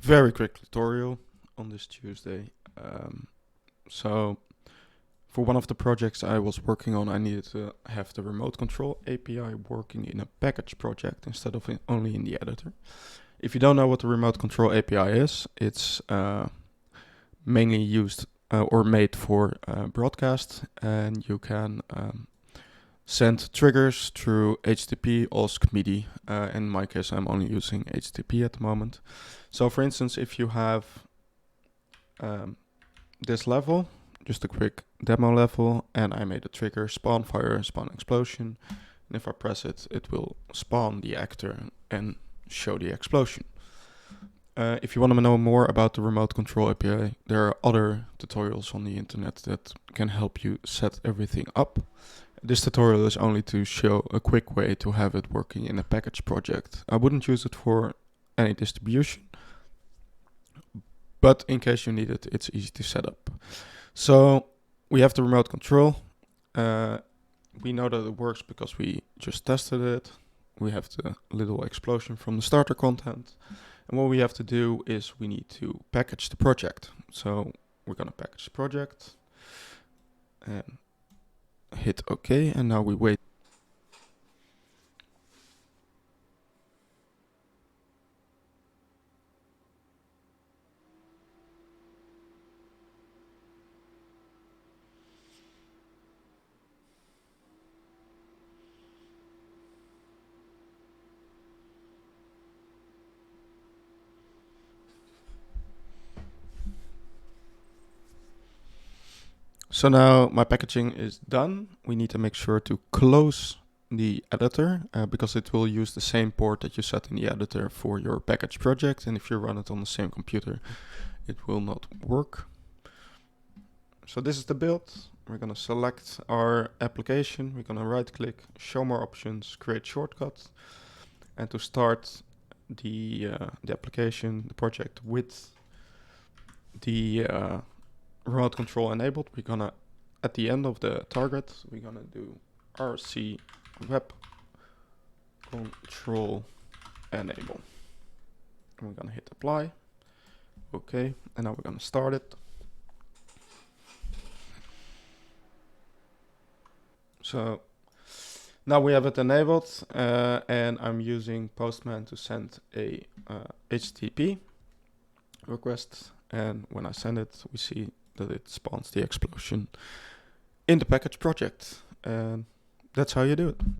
Very quick tutorial on this Tuesday. So for one of the projects I was working on, I needed to have the remote control API working in a package project instead of only in the editor. If you don't know what the remote control API is, it's mainly used or made for broadcast, and you can send triggers through HTTP, OSC, MIDI. In my case, I'm only using HTTP at the moment. So for instance, if you have this level, just a quick demo level, and I made a trigger, spawn fire, spawn explosion, and if I press it, it will spawn the actor and show the explosion. If you want to know more about the remote control API, there are other tutorials on the internet that can help you set everything up. This tutorial is only to show a quick way to have it working in a package project. I wouldn't use it for any distribution, but in case you need it, it's easy to set up. So we have the remote control. We know that it works because we just tested it. We have the little explosion from the starter content. And what we have to do is we need to package the project. So we're going to package the project and hit OK. And now we wait. So now my packaging is done. We need to make sure to close the editor because it will use the same port that you set in the editor for your package project. And if you run it on the same computer, it will not work. So this is the build. We're going to select our application. We're going to right click, show more options, create shortcut. And to start the application, the project with the remote control enabled, we're gonna, at the end of the target, we're gonna do RCWebControlEnable. And we're gonna hit apply. Okay, and now we're gonna start it. So now we have it enabled, and I'm using Postman to send a HTTP request. And when I send it, we see that it spawns the explosion in the package project. And that's how you do it.